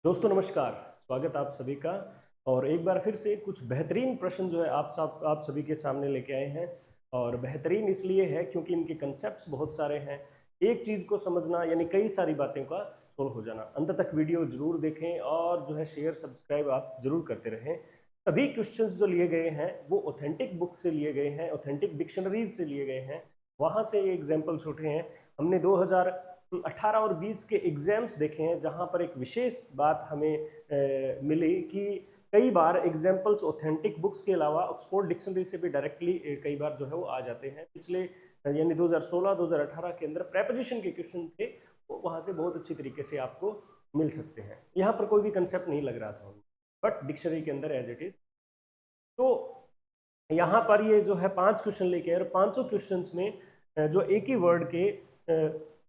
दोस्तों नमस्कार। स्वागत आप सभी का। और एक बार फिर से कुछ बेहतरीन प्रश्न जो है आप सभी के सामने लेके आए हैं। और बेहतरीन इसलिए है क्योंकि इनके कंसेप्ट्स बहुत सारे हैं। एक चीज़ को समझना यानी कई सारी बातें का सोल्व हो जाना। अंत तक वीडियो जरूर देखें और जो है शेयर सब्सक्राइब आप जरूर करते रहें। सभी क्वेश्चंस जो लिए गए हैं वो ऑथेंटिक बुक से लिए गए हैं, ऑथेंटिक डिक्शनरीज से लिए गए हैं। वहाँ से ये एग्जाम्पल्स उठे हैं। हमने 2018 और 20 के एग्जाम्स देखे हैं जहाँ पर एक विशेष बात हमें मिली कि कई बार एग्जाम्पल्स ऑथेंटिक बुक्स के अलावा ऑक्सफोर्ड डिक्शनरी से भी डायरेक्टली कई बार जो है वो आ जाते हैं। पिछले यानी 2016-2018 के अंदर प्रेपोजिशन के क्वेश्चन थे, वो वहाँ से बहुत अच्छी तरीके से आपको मिल सकते हैं। यहाँ पर कोई भी कंसेप्ट नहीं लग रहा था बट डिक्शनरी के अंदर एज इट इज। तो यहाँ पर ये जो है 5 क्वेश्चन लेके और 500 क्वेश्चंस में जो एक ही वर्ड के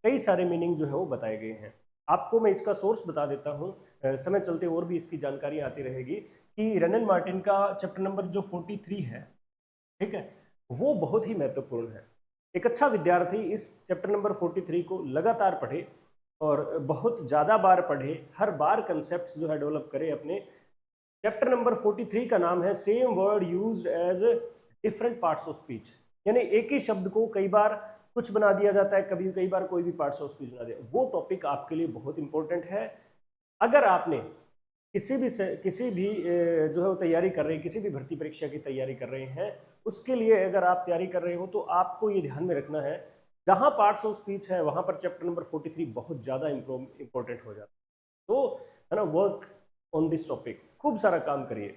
कई सारे मीनिंग जो है वो बताए गए हैं। आपको मैं इसका सोर्स बता देता हूँ, समय चलते और भी इसकी जानकारी आती रहेगी कि रनन मार्टिन का चैप्टर नंबर जो 43 है, ठीक है, वो बहुत ही महत्वपूर्ण है। एक अच्छा विद्यार्थी इस चैप्टर नंबर 43 को लगातार पढ़े और बहुत ज़्यादा बार पढ़े, हर बार कंसेप्ट जो है डेवलप करे अपने। चैप्टर नंबर 43 का नाम है same word used as different parts of speech. यानी एक ही शब्द को कई बार कुछ बना दिया जाता है, कभी कई बार कोई भी पार्ट्स ऑफ स्पीच बना दिया। वो टॉपिक आपके लिए बहुत इंपॉर्टेंट है। अगर आपने किसी भी जो है वो तैयारी कर रहे हैं, किसी भी भर्ती परीक्षा की तैयारी कर रहे हैं, उसके लिए अगर आप तैयारी कर रहे हो तो आपको ये ध्यान में रखना है, जहां पार्ट्स ऑफ स्पीच है वहां पर चैप्टर नंबर 43 बहुत ज्यादा इंपॉर्टेंट हो जाता है। तो है ना, वर्क ऑन दिस टॉपिक, खूब सारा काम करिए।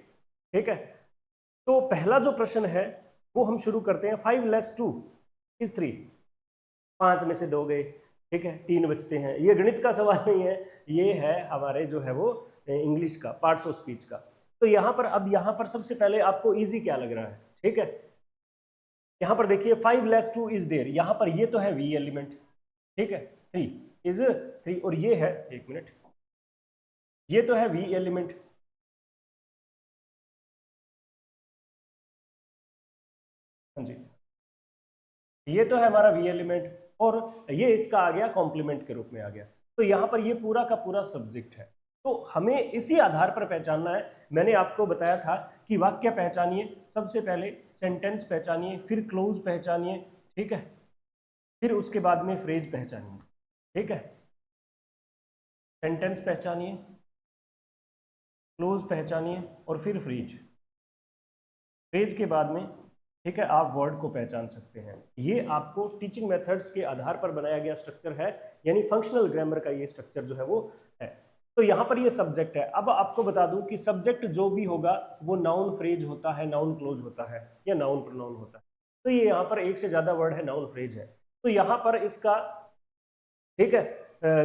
ठीक है, तो पहला जो प्रश्न है वो हम शुरू करते हैं। 5 लेस 2 इज 3। 5 में से 2 गए, ठीक है, 3 बचते हैं। ये गणित का सवाल नहीं है, ये है हमारे जो है वो इंग्लिश का पार्ट्स ऑफ स्पीच का। तो यहाँ पर अब यहाँ पर सबसे पहले आपको इजी क्या लग रहा है? ठीक है, यहाँ पर देखिए 5 लेस 2 इज देयर। यहाँ पर ये तो है वी एलिमेंट, ठीक है, 3 इज 3, और ये है, एक मिनट, ये तो है वी एलिमेंट। हाँ जी, ये तो है हमारा वी एलिमेंट, और ये इसका आ गया कॉम्प्लीमेंट के रूप में आ गया। तो यहाँ पर ये पूरा का पूरा सब्जेक्ट है। तो हमें इसी आधार पर पहचानना है। मैंने आपको बताया था कि वाक्य पहचानिए, सबसे पहले सेंटेंस पहचानिए, फिर क्लोज पहचानिए, ठीक है, फिर उसके बाद में फ्रेज पहचानिए। ठीक है, सेंटेंस पहचानिए, क्लोज पहचानिए और फिर फ्रेज। फ्रेज के बाद में, ठीक है, आप वर्ड को पहचान सकते हैं। ये आपको टीचिंग मेथड्स के आधार पर बनाया गया स्ट्रक्चर है, यानी फंक्शनल ग्रामर का ये स्ट्रक्चर जो है वो है। तो यहाँ पर ये सब्जेक्ट है। अब आपको बता दूं कि सब्जेक्ट जो भी होगा वो नाउन फ्रेज होता है, नाउन क्लोज होता है, या नाउन प्रोनाउन होता है। तो ये यहाँ पर एक से ज्यादा वर्ड है, नाउन फ्रेज है। तो यहाँ पर इसका, ठीक है,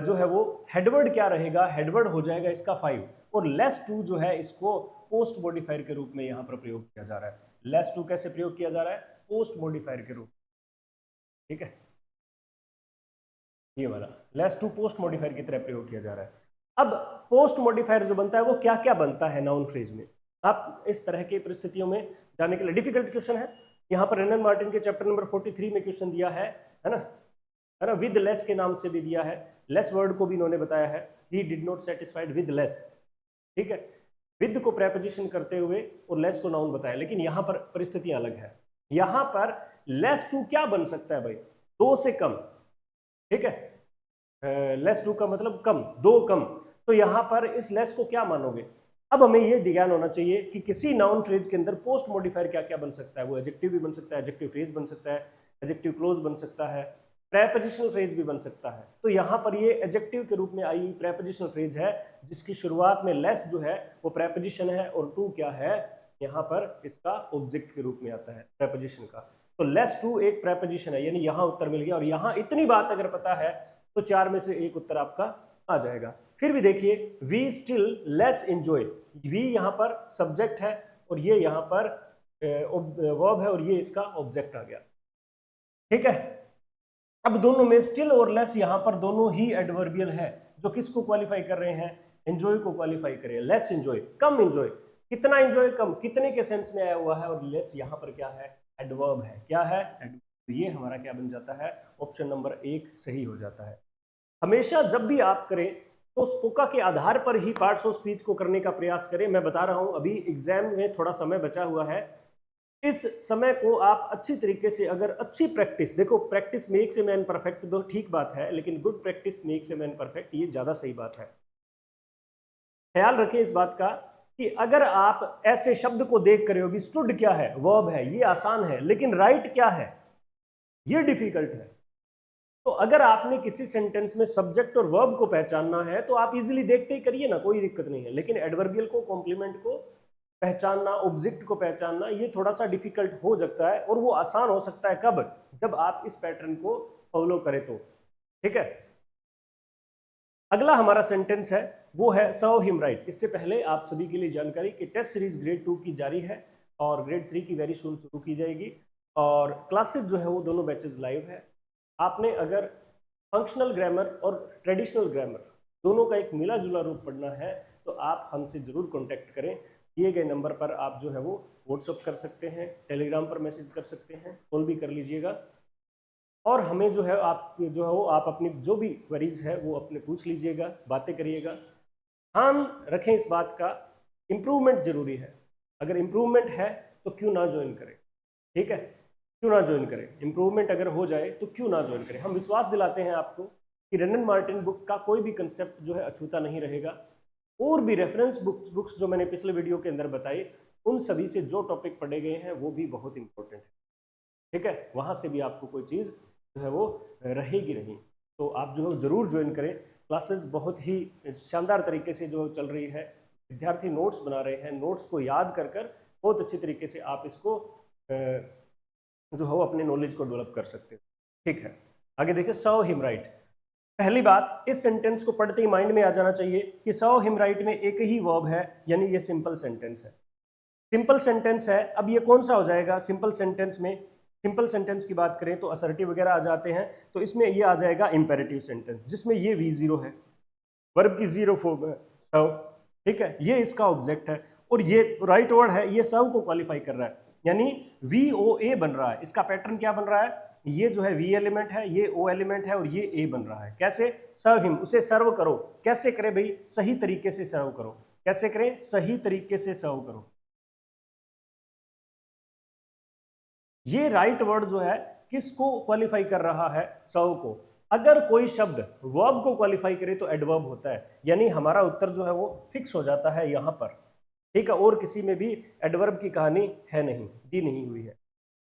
जो है वो हेडवर्ड क्या रहेगा? हेडवर्ड हो जाएगा इसका 5, और लेस 2 जो है इसको पोस्ट मॉडिफायर के रूप में यहाँ पर प्रयोग किया जा रहा है। लेस 2 कैसे प्रयोग किया जा रहा है? पोस्ट मॉडिफायर के रूप, ठीक है, ये वाला लेस 2 पोस्ट मॉडिफायर की तरह प्रयोग किया जा रहा है। अब पोस्ट मॉडिफायर जो बनता है वो क्या क्या बनता है नाउन फ्रेज में? आप इस तरह की परिस्थितियों में जाने के लिए, डिफिकल्ट क्वेश्चन है। यहाँ पर रेनन मार्टिन के चैप्टर नंबर 43 में क्वेश्चन दिया है ना, है ना, विद लेस के नाम से भी दिया है। लेस वर्ड को भी इन्होंने बताया है, he did not satisfied with less, ठीक है, विद को प्रेपोजिशन करते हुए और लेस को नाउन बताया। लेकिन यहाँ पर परिस्थितियां अलग है। यहाँ पर लेस टू क्या बन सकता है भाई? 2 से कम, ठीक है, लेस टू का मतलब कम, 2 कम। तो यहाँ पर इस लेस को क्या मानोगे? अब हमें ये ज्ञान होना चाहिए कि किसी नाउन फ्रेज के अंदर पोस्ट मॉडिफायर क्या क्या बन सकता है। वो एडजेक्टिव भी बन सकता है, एडजेक्टिव फ्रेज बन सकता है, एडजेक्टिव क्लोज बन सकता है, प्रेपोजिशनल फ्रेज भी बन सकता है। तो यहाँ पर ये एडजेक्टिव के रूप में आई प्रेपोजिशनल फ्रेज है, जिसकी शुरुआत में लेस जो है वो प्रेपोजिशन है, और टू क्या है? यहाँ पर इसका ऑब्जेक्ट के रूप में आता है प्रेपोजिशन का। तो लेस टू एक प्रेपोजिशन है, यानी यहाँ उत्तर मिल गया। और यहाँ इतनी बात अगर पता है तो 4 में से एक उत्तर आपका आ जाएगा। फिर भी देखिए, we still less enjoy, we यहाँ पर सब्जेक्ट है और ये यहाँ पर वर्ब है, और ये इसका ऑब्जेक्ट आ गया, ठीक है। अब दोनों में स्टिल और लेस यहाँ पर दोनों ही एडवर्बियल है, जो किसको क्वालिफाई कर रहे हैं? एंजॉय को क्वालिफाई कर रहे हैं। लेस एंजॉय, कम एंजॉय, कितना एंजॉय? कम, कितने के सेंस में आया हुआ है। और लेस यहाँ पर क्या है? एडवर्ब है। क्या है? एडवर्ब। तो ये हमारा क्या बन जाता है? ऑप्शन नंबर 1 सही हो जाता है। हमेशा जब भी आप करें तो स्पोका के आधार पर ही पार्ट्स ऑफ स्पीच को करने का प्रयास करें। मैं बता रहा हूं अभी एग्जाम में थोड़ा समय बचा हुआ है, इस समय को आप अच्छी तरीके से, अगर अच्छी प्रैक्टिस, देखो practice makes a man perfect तो ठीक बात है, लेकिन good practice makes a man perfect ये ज्यादा सही बात है। ख्याल रखें इस बात का कि अगर आप ऐसे शब्द को देख कर होगी, स्टूड क्या है, वर्ब है, ये आसान है, लेकिन राइट क्या है, ये डिफिकल्ट है। तो अगर आपने किसी सेंटेंस में सब्जेक्ट और वर्ब को पहचानना है तो आप इजीली देखते ही करिए ना, कोई दिक्कत नहीं है। लेकिन एडवर्बियल को, कॉम्प्लीमेंट को पहचानना, ऑब्जेक्ट को पहचानना, ये थोड़ा सा डिफिकल्ट हो सकता है, और वो आसान हो सकता है कब, जब आप इस पैटर्न को फॉलो करें तो। ठीक है, अगला हमारा सेंटेंस है वो है सर्व हिम राइट। इससे पहले आप सभी के लिए जानकारी कि टेस्ट सीरीज ग्रेड 2 की जारी है और ग्रेड 3 की वेरी सून शुरू की जाएगी, और क्लासेस जो है वो दोनों बैचेस लाइव है। आपने अगर फंक्शनल ग्रामर और ट्रेडिशनल ग्रामर दोनों का एक मिला जुला रूप पढ़ना है तो आप हमसे जरूर कांटेक्ट करें। दिए गए नंबर पर आप जो है वो व्हाट्सअप कर सकते हैं, टेलीग्राम पर मैसेज कर सकते हैं, कॉल भी कर लीजिएगा, और हमें जो है आप जो है वो आप अपनी जो भी क्वेरीज है वो अपने पूछ लीजिएगा, बातें करिएगा। ध्यान रखें इस बात का, इम्प्रूवमेंट जरूरी है। अगर इम्प्रूवमेंट है तो क्यों ना ज्वाइन करें, ठीक है, क्यों ना ज्वाइन करें। इम्प्रूवमेंट अगर हो जाए तो क्यों ना ज्वाइन करें। हम विश्वास दिलाते हैं आपको कि रेनन मार्टिन बुक का कोई भी कंसेप्ट जो है अछूता नहीं रहेगा, और भी रेफरेंस बुक्स जो मैंने पिछले वीडियो के अंदर बताई, उन सभी से जो टॉपिक पढ़े गए हैं वो भी बहुत इंपॉर्टेंट है। ठीक है, वहां से भी आपको कोई चीज़ जो है वो रहेगी नहीं। तो आप जो है जरूर ज्वाइन करें, क्लासेस बहुत ही शानदार तरीके से जो चल रही है, विद्यार्थी नोट्स बना रहे हैं, नोट्स को याद कर कर बहुत अच्छी तरीके से आप इसको जो है वो अपने नॉलेज को डेवलप कर सकते हो। ठीक है, आगे देखिए, सर्व हिम राइट। पहली बात, इस सेंटेंस को पढ़ते ही माइंड में आ जाना चाहिए कि सर्व हिम राइट में एक ही वर्ब है, यानी ये सिंपल सेंटेंस है। सिंपल सेंटेंस है, अब ये कौन सा हो जाएगा सिंपल सेंटेंस में। सिंपल सेंटेंस की बात करें तो असर्टिव वगैरह आ जाते हैं, तो इसमें ये आ जाएगा इंपेरेटिव सेंटेंस, जिसमें ये V0 है, वर्ब की जीरो फॉर्म है, सर्व। ठीक है, ये इसका ऑब्जेक्ट है, और ये राइट वर्ड है, ये सर्व को क्वालिफाई कर रहा है, यानी VOA बन रहा है। इसका पैटर्न क्या बन रहा है, ये जो है V एलिमेंट है, ये O एलिमेंट है, और ये A बन रहा है। कैसे, सर्व हिम, उसे सर्व करो। कैसे करें भाई, सही तरीके से सर्व करो। कैसे करें, सही तरीके से सर्व करो। ये राइट वर्ड जो है किसको क्वालिफाई कर रहा है, सर्व को। अगर कोई शब्द वर्ब को क्वालिफाई करे तो एडवर्ब होता है, यानी हमारा उत्तर जो है वो फिक्स हो जाता है यहां पर। ठीक है, और किसी में भी एडवर्ब की कहानी है नहीं, दी नहीं हुई है।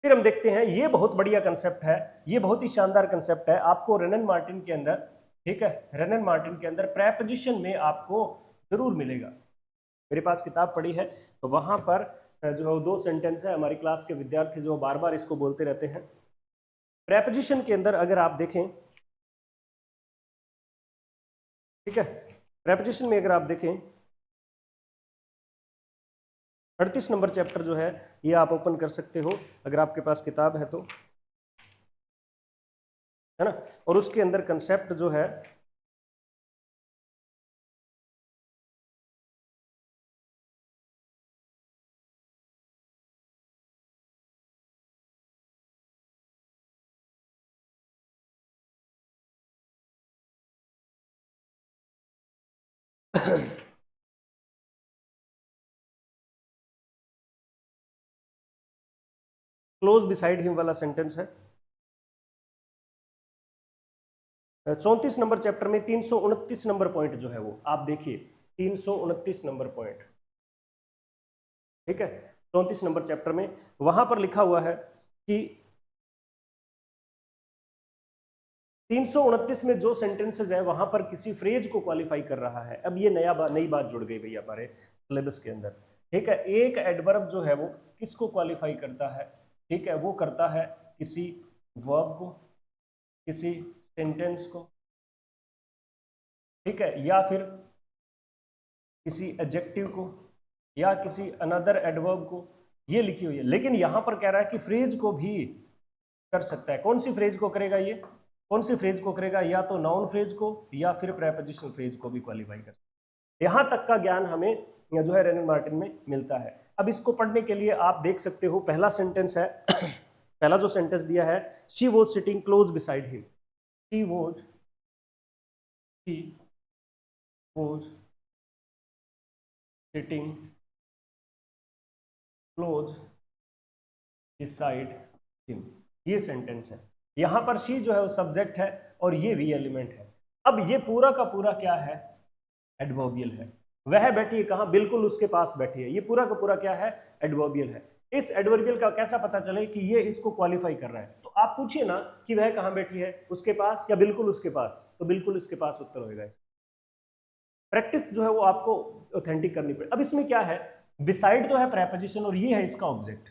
फिर हम देखते हैं, ये बहुत बढ़िया कंसेप्ट है, ये बहुत ही शानदार कंसेप्ट है, आपको रेनन मार्टिन के अंदर, ठीक है, रेनन मार्टिन के अंदर प्रेपोजिशन में आपको जरूर मिलेगा। मेरे पास किताब पड़ी है, तो वहां पर जो दो सेंटेंस है, हमारी क्लास के विद्यार्थी जो बार बार इसको बोलते रहते हैं। प्रेपोजिशन के अंदर अगर आप देखें, ठीक है, प्रेपोजिशन में अगर आप देखें 38 नंबर चैप्टर जो है ये आप ओपन कर सकते हो अगर आपके पास किताब है तो, है ना। और उसके अंदर कंसेप्ट जो है क्लोज बिसाइड हिम वाला सेंटेंस है। 34 नंबर चैप्टर में 329 नंबर पॉइंट जो है वो आप देखिए, 329 नंबर पॉइंट, ठीक है, 34 नंबर चैप्टर में वहां पर लिखा हुआ है कि 329 में जो सेंटेंसेस है वहां पर किसी फ्रेज को क्वालिफाई कर रहा है। अब ये नई बात जुड़ गई भैया हमारे सिलेबस के अंदर। ठीक है, एक एडवर्ब जो है वो किसको क्वालिफाई करता है, ठीक है, वो करता है किसी वर्ब को, किसी सेंटेंस को, ठीक है, या फिर किसी एडजेक्टिव को, या किसी अनदर एडवर्ब को, ये लिखी हुई है। लेकिन यहां पर कह रहा है कि फ्रेज को भी कर सकता है। कौन सी फ्रेज को करेगा, ये कौन सी फ्रेज को करेगा, या तो नाउन फ्रेज को या फिर प्रेपोजिशनल फ्रेज को भी क्वालिफाई कर सकता है। यहां तक का ज्ञान हमें जो है रेनन मार्टिन में मिलता है। अब इसको पढ़ने के लिए आप देख सकते हो, पहला सेंटेंस है पहला जो सेंटेंस दिया है, she was sitting close beside him. She was sitting close beside him। ये सेंटेंस है। यहां पर शी जो है वो सब्जेक्ट है और ये वी एलिमेंट है। अब ये पूरा का पूरा क्या है? एडवर्बियल है। वह बैठी है कहां? बिल्कुल उसके पास बैठी है। ये पूरा का पूरा क्या है? एडवर्बियल है। इस एडवर्बियल का कैसा पता चले कि ये इसको क्वालिफाई कर रहा है? तो आप पूछिए ना कि वह कहां बैठी है, उसके पास या बिल्कुल उसके पास? तो बिल्कुल उसके पास उत्तर होगा इसका। प्रैक्टिस जो है वो आपको ऑथेंटिक करनी पड़ेगी। अब इसमें क्या है? बिसाइड तो है प्रेपोजिशन और ये है इसका ऑब्जेक्ट।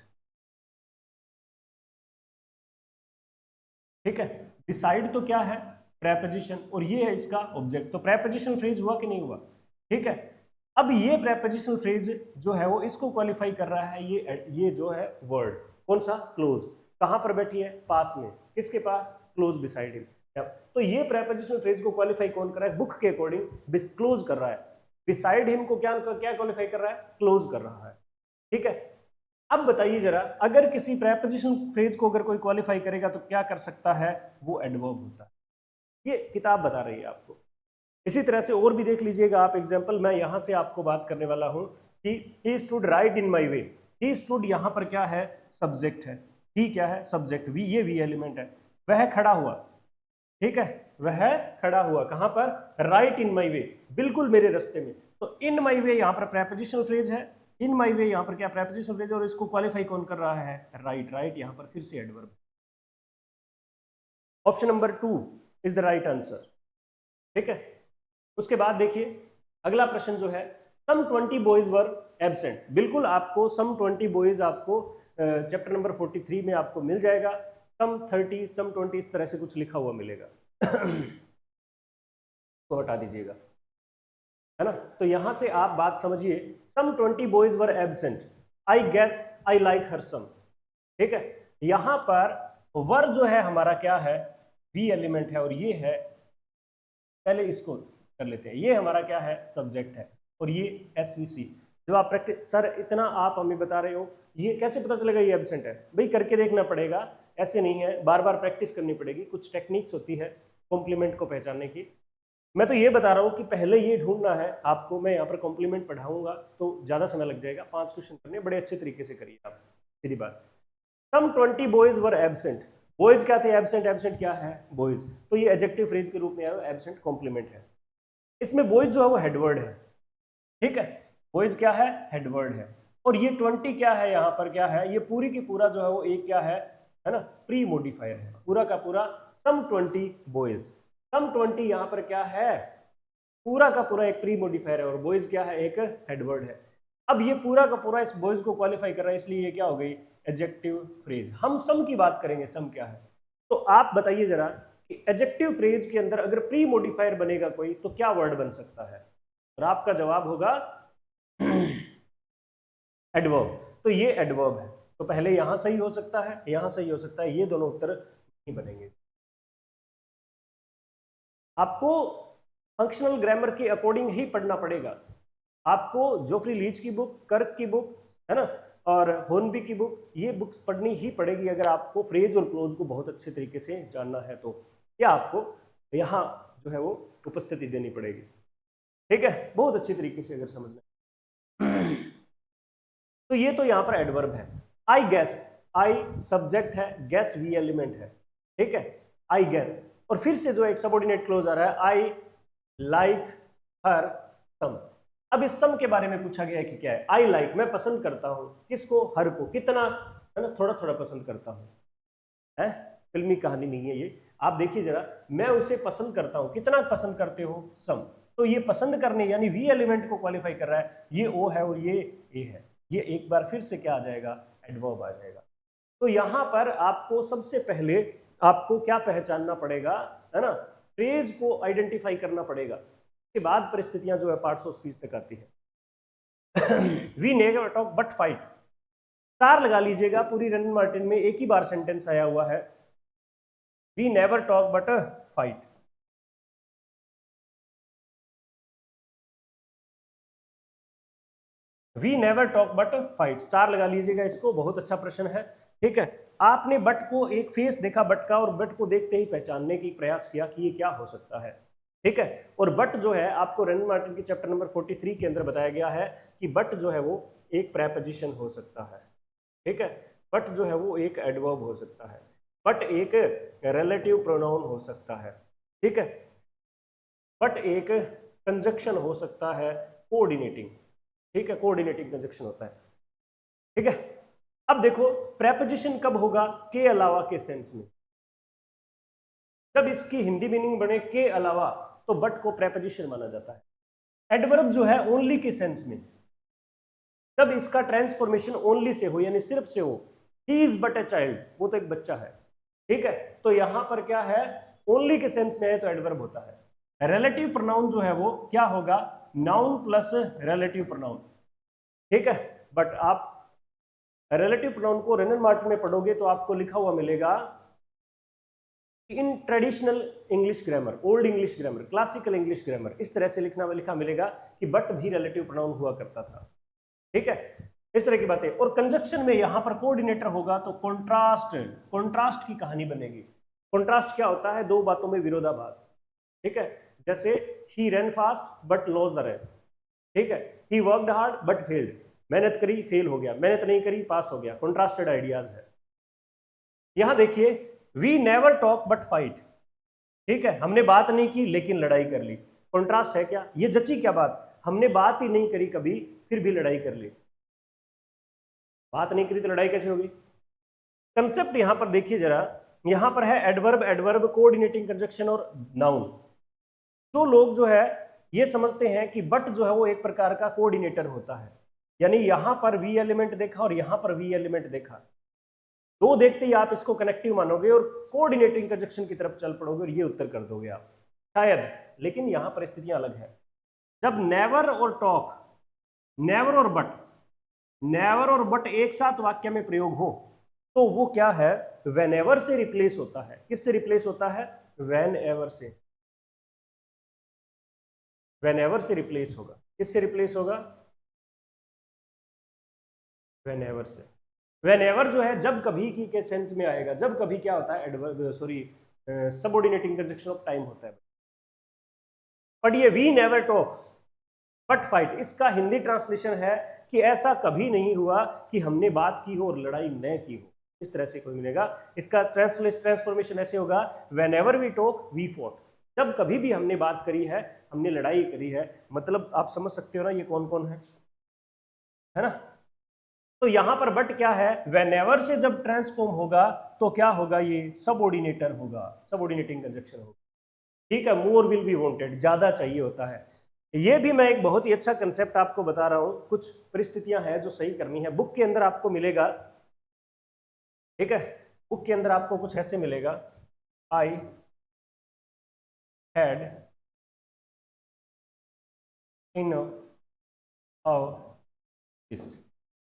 ठीक है, डिसाइड तो क्या है? प्रेपोजिशन और ये है इसका ऑब्जेक्ट। तो प्रेपोजिशन फ्रेज हुआ कि नहीं हुआ? ठीक है, अब ये प्रेपोजिशनल फ्रेज जो है वो इसको क्वालिफाई कर रहा है। ये जो है वर्ड कौन सा? क्लोज। कहां पर बैठी है? पास में। किसके पास? Close beside him. तो ये प्रेपोजिशनल फ्रेज को क्वालिफाई कौन कर रहा है? बुक के अकॉर्डिंग क्लोज कर रहा है। बिसाइड हिम को क्या क्वालिफाई कर रहा है? क्लोज कर रहा है। ठीक है, अब बताइए जरा, अगर किसी प्रेपोजिशनल फ्रेज को अगर कोई क्वालिफाई करेगा तो क्या कर सकता है? वो एडवर्ब होता है। ये किताब बता रही है आपको। इसी तरह से और भी देख लीजिएगा आप एग्जांपल। मैं यहां से आपको बात करने वाला हूं कि he stood right in my way. He stood यहां पर क्या है? सब्जेक्ट है। ही क्या है? सब्जेक्ट। वी, ये वी एलिमेंट है। वह खड़ा हुआ। ठीक है, वह खड़ा हुआ कहां पर? राइट इन माय वे, बिल्कुल मेरे रास्ते में। तो इन माय वे यहां पर प्रेपोजिशनल फ्रेज है। इन माय वे यहां पर क्या? प्रेपोजिशनल फ्रेज, और इसको क्वालिफाई कौन कर रहा है? राइट। राइट यहां पर फिर से adverb. Option number 2 is the right answer. ठीक है, उसके बाद देखिए अगला प्रश्न जो है, सम 20 बॉयज वर एब्सेंट। बिल्कुल आपको सम 20 बॉयज आपको चैप्टर नंबर 43 में आपको मिल जाएगा। सम 30, सम 20 इस तरह से कुछ लिखा हुआ मिलेगा। तो हटा दीजिएगा, है ना। तो यहां से आप बात समझिए, some 20 boys were absent, I guess I like her some. ठीक है, यहां पर वर जो है हमारा क्या है? वी एलिमेंट है और ये है, पहले इसको कर लेते हैं, ये हमारा क्या है? सब्जेक्ट है और ये एसवीसी। जब आप प्रैक्टिस, सर इतना आप हमें बता रहे हो, ये कैसे पता चलेगा ये एब्सेंट है? भाई करके देखना पड़ेगा, ऐसे नहीं है, बार बार प्रैक्टिस करनी पड़ेगी। कुछ टेक्निक्स होती है कॉम्प्लीमेंट को पहचानने की। मैं तो ये बता रहा हूँ कि पहले ये ढूंढना है आपको। मैं यहाँ पर कॉम्प्लीमेंट पढ़ाऊंगा तो ज्यादा समय लग जाएगा। 5 क्वेश्चन करने, बड़े अच्छे तरीके से करिए आप। सीधी बात। सम 20 बॉयज वर एब्सेंट। बॉयज क्या थे? एब्सेंट। एब्सेंट क्या है? बॉयज। तो ये एडजेक्टिव फ्रेज के रूप में आया, एब्सेंट कॉम्प्लीमेंट है। इसमें बॉयज जो है वो हेडवर्ड है। ठीक है, बॉयज क्या है? हेडवर्ड है। और ये 20 क्या है? यहाँ पर क्या है? ये पूरी की पूरा जो है वो एक क्या है ना, प्री मोडिफायर है। पूरा का पूरा सम 20 बॉयज। सम 20 यहाँ पर क्या है? पूरा का पूरा एक प्री मोडिफायर है और बॉयज क्या है? एक हेडवर्ड है। अब ये पूरा का पूरा इस बॉयज को क्वालिफाई कर रहा है, इसलिए ये क्या हो गई? Adjective phrase. हम सम की बात करेंगे, सम क्या है। तो आप बताइए जरा कि एडजेक्टिव फ्रेज के अंदर अगर प्री मोडिफायर बनेगा कोई तो क्या वर्ड बन सकता है? और आपका जवाब होगा एडवर्ब। तो ये एडवर्ब है। तो पहले यहां सही हो सकता है, यहां सही हो सकता है, ये दोनों उत्तर नहीं बनेंगे। आपको फंक्शनल ग्रामर के अकॉर्डिंग ही पढ़ना पड़ेगा। आपको जोफ्री लीच की बुक, कर्क की बुक, है ना, और होर्नबी की बुक, ये बुक्स पढ़नी ही पड़ेगी अगर आपको फ्रेज और क्लोज को बहुत अच्छे तरीके से जानना है तो। या आपको यहाँ जो है वो उपस्थिति देनी पड़ेगी। ठीक है, बहुत अच्छे तरीके से अगर समझना। तो ये तो यहाँ पर एडवर्ब है। आई गेस, आई सब्जेक्ट है, गेस वी एलिमेंट है। ठीक है, आई गेस। और फिर से जो एक सबऑर्डिनेट क्लोज आ रहा है, आई लाइक हर सम। अब इस सम के बारे में पूछा गया है कि क्या है? आई लाइक, मैं पसंद करता हूं। किसको? हर को। कितना? है ना, थोड़ा थोड़ा पसंद करता हूं। है, फिल्मी कहानी नहीं है ये। आप देखिए जरा, मैं उसे पसंद करता हूं। कितना पसंद करते हो? सम। तो ये पसंद करने यानी वी एलिमेंट को क्वालिफाई कर रहा है। ये ओ है और ये ए है। ये एक बार फिर से क्या आ जाएगा? एडवर्ब आ जाएगा। तो यहां पर आपको सबसे पहले आपको क्या पहचानना पड़ेगा, है ना? फ्रेज को आइडेंटिफाई करना पड़ेगा। उसके बाद परिस्थितियां जो है पार्ट्स ऑफ स्पीच तक आती है। We never talk but fight. Star लगा लीजिएगा, पूरी रन मार्टिन में एक ही बार सेंटेंस आया हुआ है, we never talk but fight. We never talk but fight, star लगा लीजिएगा इसको। बहुत अच्छा प्रश्न है। ठीक है, आपने बट को एक फेस देखा बट का, और बट को देखते ही पहचानने की प्रयास किया कि ये क्या हो सकता है। ठीक है। और बट जो है आपको रेनन मार्टिन के चैप्टर नंबर 43 के अंदर बताया गया है कि बट जो है वो एक प्रेपोजिशन हो सकता है, ठीक है। बट जो है वो एक एडवर्ब हो सकता है, बट एक रिलेटिव प्रोनाउन हो सकता है, ठीक है। बट एक कंजक्शन हो सकता है कोऑर्डिनेटिंग, ठीक है, कोऑर्डिनेटिंग कंजक्शन होता है, ठीक है। अब देखो प्रेपोजिशन कब होगा, के अलावा के सेंस में। जब इसकी हिंदी मीनिंग बने के अलावा तो बट को प्रेपोजिशन माना जाता है। एडवर्ब जो है ओनली के सेंस में, जब इसका ट्रांसफॉर्मेशन ओनली से हो यानी सिर्फ से हो, he is but a child, वो तो एक बच्चा है, ठीक है। तो यहां पर क्या है, ओनली के सेंस में है तो एडवर्ब होता है। रिलेटिव प्रोनाउन जो है वो क्या होगा, नाउन प्लस रिलेटिव प्रोनाउन, ठीक है। बट आप रिलेटिव प्रोनाउन को रेनन मार्टिन में पढ़ोगे तो आपको लिखा हुआ मिलेगा in traditional English grammar, old English grammar, classical English grammar, इस तरह से लिखा मिलेगा कि बट भी रिलेटिव प्रोनाउन हुआ करता था, ठीक है। इस तरह की बातें। और कंजक्शन में यहां पर कोऑर्डिनेटर होगा तो कॉन्ट्रास्ट, कॉन्ट्रास्ट की कहानी बनेगी। कॉन्ट्रास्ट क्या होता है, दो बातों में विरोधाभास, ठीक है। जैसे he run fast but lost the race, ठीक है। He worked hard but failed, मेहनत करी फेल हो गया, मेहनत नहीं करी पास हो गया, कॉन्ट्रास्टेड आइडियाज है। यहां देखिए we never talk but fight, ठीक है, हमने बात नहीं की लेकिन लड़ाई कर ली। कॉन्ट्रास्ट है क्या, ये जची क्या बात, हमने बात ही नहीं करी कभी फिर भी लड़ाई कर ली। बात नहीं करी तो लड़ाई कैसे होगी। कंसेप्ट यहां पर देखिए जरा, यहां पर है एडवर्ब, एडवर्ब कोऑर्डिनेटिंग कंजक्शन और नाउन। तो लोग जो है ये समझते हैं कि बट जो है वो एक प्रकार का कोऑर्डिनेटर होता है, यानी यहां पर वी एलिमेंट देखा और यहां पर वी एलिमेंट देखा, दो देखते ही आप इसको कनेक्टिव मानोगे और कोऑर्डिनेटिंग कंजक्शन की तरफ चल पड़ोगे और ये उत्तर कर दोगे आप शायद। लेकिन यहां पर स्थितियां अलग है। जब नेवर और टॉक, नेवर और बट, नेवर और बट एक साथ वाक्य में प्रयोग हो तो वो क्या है, व्हेनेवर से रिप्लेस होता है। किससे रिप्लेस होता है, व्हेनेवर से, व्हेनेवर से रिप्लेस होगा। किससे रिप्लेस होगा, व्हेनेवर से। व्हेनेवर जो है जब कभी की के सेंस में आएगा, जब कभी क्या होता है, adverb sorry subordinating conjunction of time होता है। पढ़िए we never talk but fight, इसका हिंदी ट्रांसलेशन है कि ऐसा कभी नहीं हुआ कि हमने बात की हो और लड़ाई न की हो। इस तरह से कोई मिलेगा। इसका ट्रांसफॉर्मेशन ऐसे होगा, whenever we talk we fought, जब कभी भी हमने बात करी है हमने लड़ाई करी है। मतलब आप समझ सकते हो ना ये कौन कौन है ना। तो यहां पर बट क्या है, व्हेनेवर से जब ट्रांसफॉर्म होगा तो क्या होगा, ये सबऑर्डिनेटर होगा, सबऑर्डिनेटिंग कंजक्शन होगा, ठीक है। मोर विल बी वांटेड, ज्यादा चाहिए होता है। ये भी मैं एक बहुत ही अच्छा कंसेप्ट आपको बता रहा हूं, कुछ परिस्थितियां हैं जो सही करनी है। बुक के अंदर आपको मिलेगा, ठीक है, बुक के अंदर आपको कुछ ऐसे मिलेगा, आई हैड इन दिस,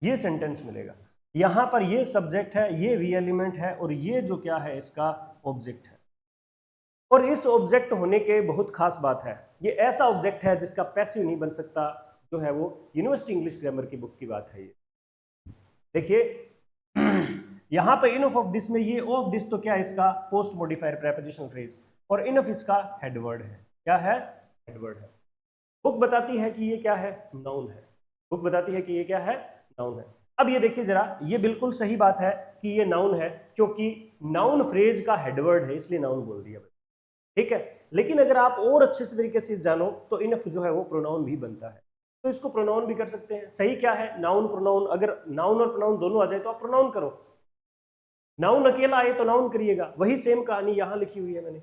ये सेंटेंस मिलेगा। यहां पर ये सब्जेक्ट है, ये वी एलिमेंट है और ये जो क्या है इसका ऑब्जेक्ट है। और इस ऑब्जेक्ट होने के बहुत खास बात है, ये ऐसा ऑब्जेक्ट है जिसका पैसिव नहीं बन सकता, जो है वो यूनिवर्सिटी इंग्लिश ग्रामर की बुक की बात है। ये देखिए यहां पर इनफ ऑफ दिस में ये ऑफ दिस तो क्या है इसका पोस्ट मॉडिफायर प्रेपोजिशनल फ्रेज, और इनफ इसका हेडवर्ड है। क्या है, हेडवर्ड है। बुक बताती है कि ये क्या है, नाउन है। बुक बताती है कि ये क्या है, नाउन है। अब ये देखिए जरा, ये बिल्कुल सही बात है कि ये नाउन है, क्योंकि नाउन फ्रेज का हेडवर्ड है इसलिए नाउन बोल दिया, ठीक है। लेकिन अगर आप और अच्छे से तरीके से जानो तो इनफ जो है वो प्रोनाउन भी बनता है, तो इसको प्रोनाउन भी कर सकते हैं। सही क्या है, नाउन प्रोनाउन। अगर नाउन और प्रोनाउन दोनों आ जाए तो आप प्रोनाउन करो, नाउन अकेला आए तो नाउन करिएगा। वही सेम कहानी यहां लिखी हुई है मैंने।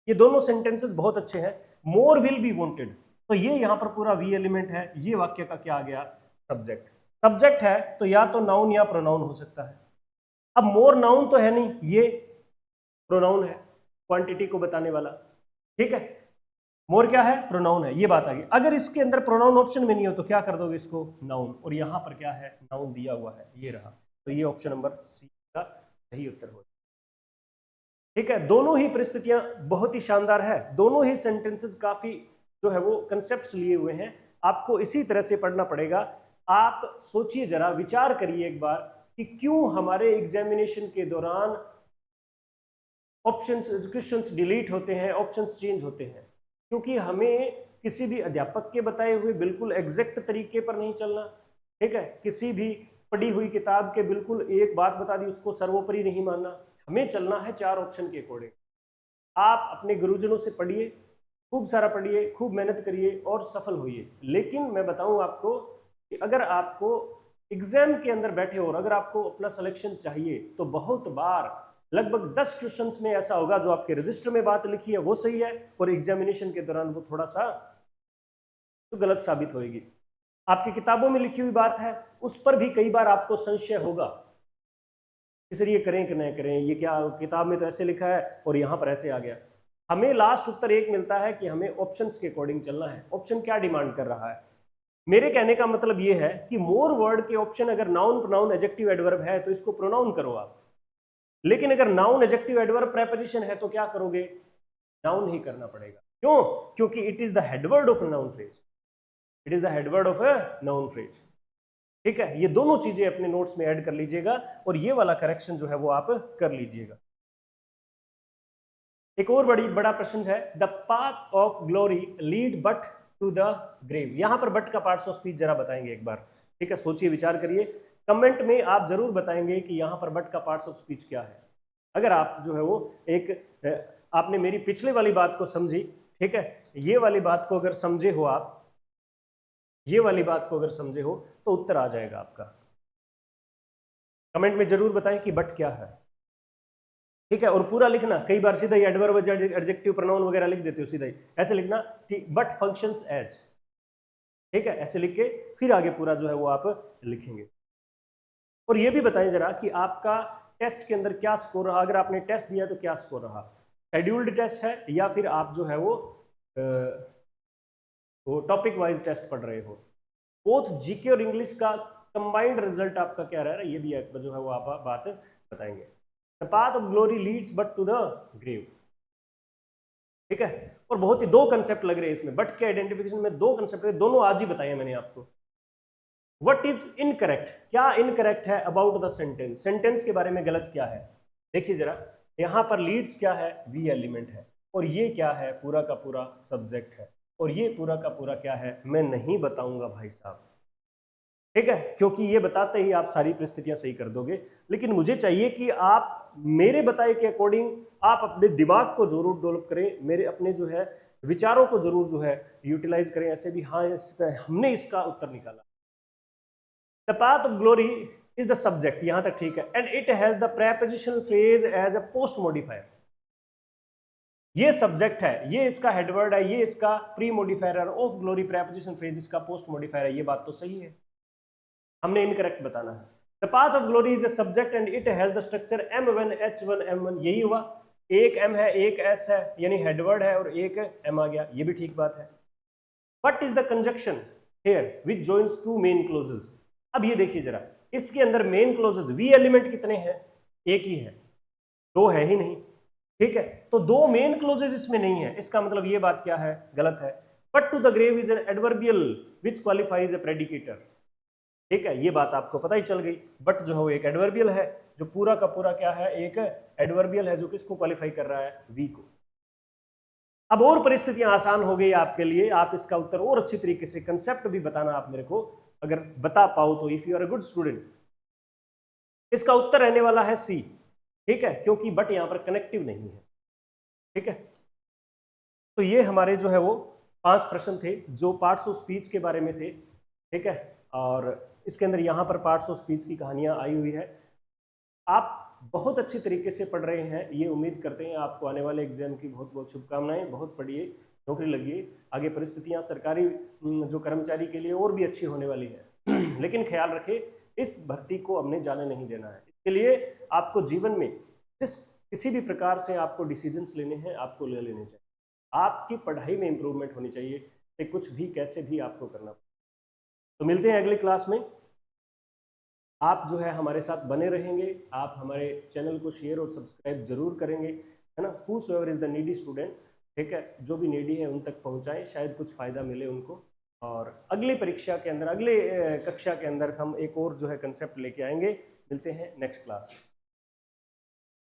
ये दोनों सेंटेंसेस बहुत अच्छे हैं। मोर विल बी वांटेड, तो ये यहां पर पूरा वी एलिमेंट है, ये वाक्य का क्या आ गया, सब्जेक्ट। सब्जेक्ट है तो या तो नाउन या प्रोनाउन हो सकता है। अब मोर नाउन तो है नहीं, ये प्रोनाउन है, क्वांटिटी को बताने वाला, ठीक है। मोर क्या है, प्रोनाउन है, ये बात आ गई। अगर इसके अंदर प्रोनाउन ऑप्शन में नहीं हो तो क्या कर दोगे इसको, नाउन, और यहां पर क्या है, नाउन दिया हुआ है, ये रहा। तो ये ऑप्शन नंबर सी का सही उत्तर हो, ठीक है। दोनों ही परिस्थितियां बहुत ही शानदार है, दोनों ही सेंटेंसेस काफी जो है वो कंसेप्ट्स लिए हुए हैं। आपको इसी तरह से पढ़ना पड़ेगा। आप सोचिए जरा, विचार करिए एक बार कि क्यों हमारे एग्जामिनेशन के दौरान ऑप्शंस, क्वेश्चंस डिलीट होते हैं, ऑप्शंस चेंज होते हैं। क्योंकि हमें किसी भी अध्यापक के बताए हुए बिल्कुल एग्जैक्ट तरीके पर नहीं चलना, ठीक है, किसी भी पढ़ी हुई किताब के बिल्कुल एक बात बता दी उसको सर्वोपरि नहीं मानना, हमें चलना है 4 ऑप्शन के अकॉर्डिंग। आप अपने गुरुजनों से पढ़िए, खूब सारा पढ़िए, खूब मेहनत करिए और सफल होइए। लेकिन मैं बताऊं आपको कि अगर आपको एग्जाम के अंदर बैठे हो और अगर आपको अपना सिलेक्शन चाहिए तो बहुत बार लगभग 10 क्वेश्चंस में ऐसा होगा जो आपके रजिस्टर में बात लिखी है वो सही है और एग्जामिनेशन के दौरान वो थोड़ा सा तो गलत साबित होगी। आपकी किताबों में लिखी हुई बात है उस पर भी कई बार आपको संशय होगा, सर ये करें कि नहीं करें, ये क्या किताब में तो ऐसे लिखा है और यहाँ पर ऐसे आ गया। हमें लास्ट उत्तर एक मिलता है कि हमें ऑप्शंस के अकॉर्डिंग चलना है। ऑप्शन क्या डिमांड कर रहा है, मेरे कहने का मतलब ये है कि मोर वर्ड के ऑप्शन अगर नाउन प्रोनाउन एडजेक्टिव एडवर्ब है तो इसको प्रोनाउन करो आप, लेकिन अगर नाउन एडजेक्टिव एडवर्ब प्रेपोजिशन है तो क्या करोगे, नाउन ही करना पड़ेगा। क्यों, क्योंकि it is the headword of noun phrase, it is the headword of a noun phrase. ठीक है, ये दोनों चीजें अपने नोट्स में ऐड कर लीजिएगा और ये वाला करेक्शन जो है वो आप कर लीजिएगा। एक और बड़ा प्रश्न है, the path of glory lead but to the grave. यहां पर बट का पार्ट्स ऑफ स्पीच जरा बताएंगे एक बार, ठीक है, सोचिए विचार करिए, कमेंट में आप जरूर बताएंगे कि यहां पर बट का पार्ट्स ऑफ स्पीच क्या है। अगर आप जो है वो आपने मेरी पिछले वाली बात को समझी, ठीक है, ये वाली बात को अगर समझे हो आप, ये वाली बात को अगर समझे हो तो उत्तर आ जाएगा आपका। कमेंट में जरूर बताएं कि बट क्या है, ठीक है, और पूरा लिखना, कई बार सीधा ही एडवर्ब एडजेक्टिव प्रोनाउन वगैरह लिख देते हो सीधा ही, ऐसे लिखना, ठीक, बट फंक्शंस एज, ठीक है, ऐसे लिख के फिर आगे पूरा जो है वो आप लिखेंगे। और ये भी बताएं जरा कि आपका टेस्ट के अंदर क्या स्कोर रहा, अगर आपने टेस्ट दिया तो क्या स्कोर रहा, शेड्यूल्ड टेस्ट है या फिर आप जो है वो टॉपिक वाइज टेस्ट पढ़ रहे हो। बोथ जीके और इंग्लिश का कंबाइंड रिजल्ट आपका क्या रहा है, ये भी जो है वो आप बात बताएंगे। The path of glory leads but to the grave, ठीक है, और बहुत ही दो कंसेप्ट लग रहे हैं इसमें, बट के आइडेंटिफिकेशन में दो कंसेप्ट है, दोनों आज ही बताए मैंने आपको। व्हाट इज इनकरेक्ट, क्या इनकरेक्ट है अबाउट द सेंटेंस, सेंटेंस के बारे में गलत क्या है। देखिए जरा, यहां पर लीड्स क्या है, वी एलिमेंट है, और ये क्या है, पूरा का पूरा सब्जेक्ट है, और ये पूरा का पूरा क्या है, मैं नहीं बताऊंगा भाई साहब, ठीक है, क्योंकि ये बताते ही आप सारी परिस्थितियां सही कर दोगे। लेकिन मुझे चाहिए कि आप मेरे बताए के अकॉर्डिंग आप अपने दिमाग को जरूर डेवलप करें, मेरे अपने जो है विचारों को जरूर जो है यूटिलाइज करें, ऐसे भी हाँ हमने इसका उत्तर निकाला। The path of glory is the subject, यहां तक ठीक है, and it has the prepositional phrase as a post modifier. ये सब्जेक्ट है, ये इसका हेडवर्ड है, ये इसका pre modifier of glory, preposition phrase इसका पोस्ट मॉडिफायर है, ये बात तो सही है, हमने इनकरेक्ट बताना है। The path of glory is a subject and it has the structure M1 H1 M1, यही हुआ, एक M है एक S है, यानी हेडवर्ड है और एक M आ गया, ये भी ठीक बात है। What is the conjunction here which joins two main clauses. अब ये देखिए जरा, इसके अंदर मेन क्लोजेस वी एलिमेंट कितने हैं, एक ही है, दो है ही नहीं, ठीक है, तो दो मेन क्लोजेस इसमें नहीं है, इसका मतलब ये बात क्या है, गलत है। But to the grave is an adverbial which qualifies a predicator, ठीक है, ये बात आपको पता ही चल गई, बट जो है वो एक एडवर्बियल है, जो पूरा का पूरा क्या है, एक एडवर्बियल है जो किसको क्वालिफाई कर रहा है, वी को। अब और परिस्थितियां आसान हो गई आपके लिए, आप इसका उत्तर और अच्छी तरीके से कंसेप्ट भी बताना आप मेरे को अगर बता पाओ तो, if you are a good student. इसका उत्तर रहने वाला है सी, ठीक है, क्योंकि बट यहां पर कनेक्टिव नहीं है, ठीक है। तो ये हमारे जो है वो 5 प्रश्न थे जो पार्ट्स ऑफ स्पीच के बारे में थे, ठीक है, और इसके अंदर यहाँ पर पार्ट्स ऑफ स्पीच की कहानियां आई हुई है। आप बहुत अच्छी तरीके से पढ़ रहे हैं, ये उम्मीद करते हैं, आपको आने वाले एग्जाम की बहुत बहुत शुभकामनाएं, बहुत पढ़िए, नौकरी लगिए, आगे परिस्थितियां सरकारी जो कर्मचारी के लिए और भी अच्छी होने वाली है लेकिन ख्याल रखें, इस भर्ती को हमने जाने नहीं देना है, इसके लिए आपको जीवन में किसी भी प्रकार से आपको डिसीजंस लेने हैं, आपको ले लेने चाहिए, आपकी पढ़ाई में इंप्रूवमेंट होनी चाहिए, से कुछ भी कैसे भी आपको करना। तो मिलते हैं अगली क्लास में, आप जो है हमारे साथ बने रहेंगे, आप हमारे चैनल को शेयर और सब्सक्राइब जरूर करेंगे, है ना, whosoever is the needy student, ठीक है, जो भी नीडी है उन तक पहुंचाएं, शायद कुछ फायदा मिले उनको। और अगली परीक्षा के अंदर, अगले कक्षा के अंदर हम एक और जो है कंसेप्ट लेके आएंगे। मिलते हैं नेक्स्ट क्लास में।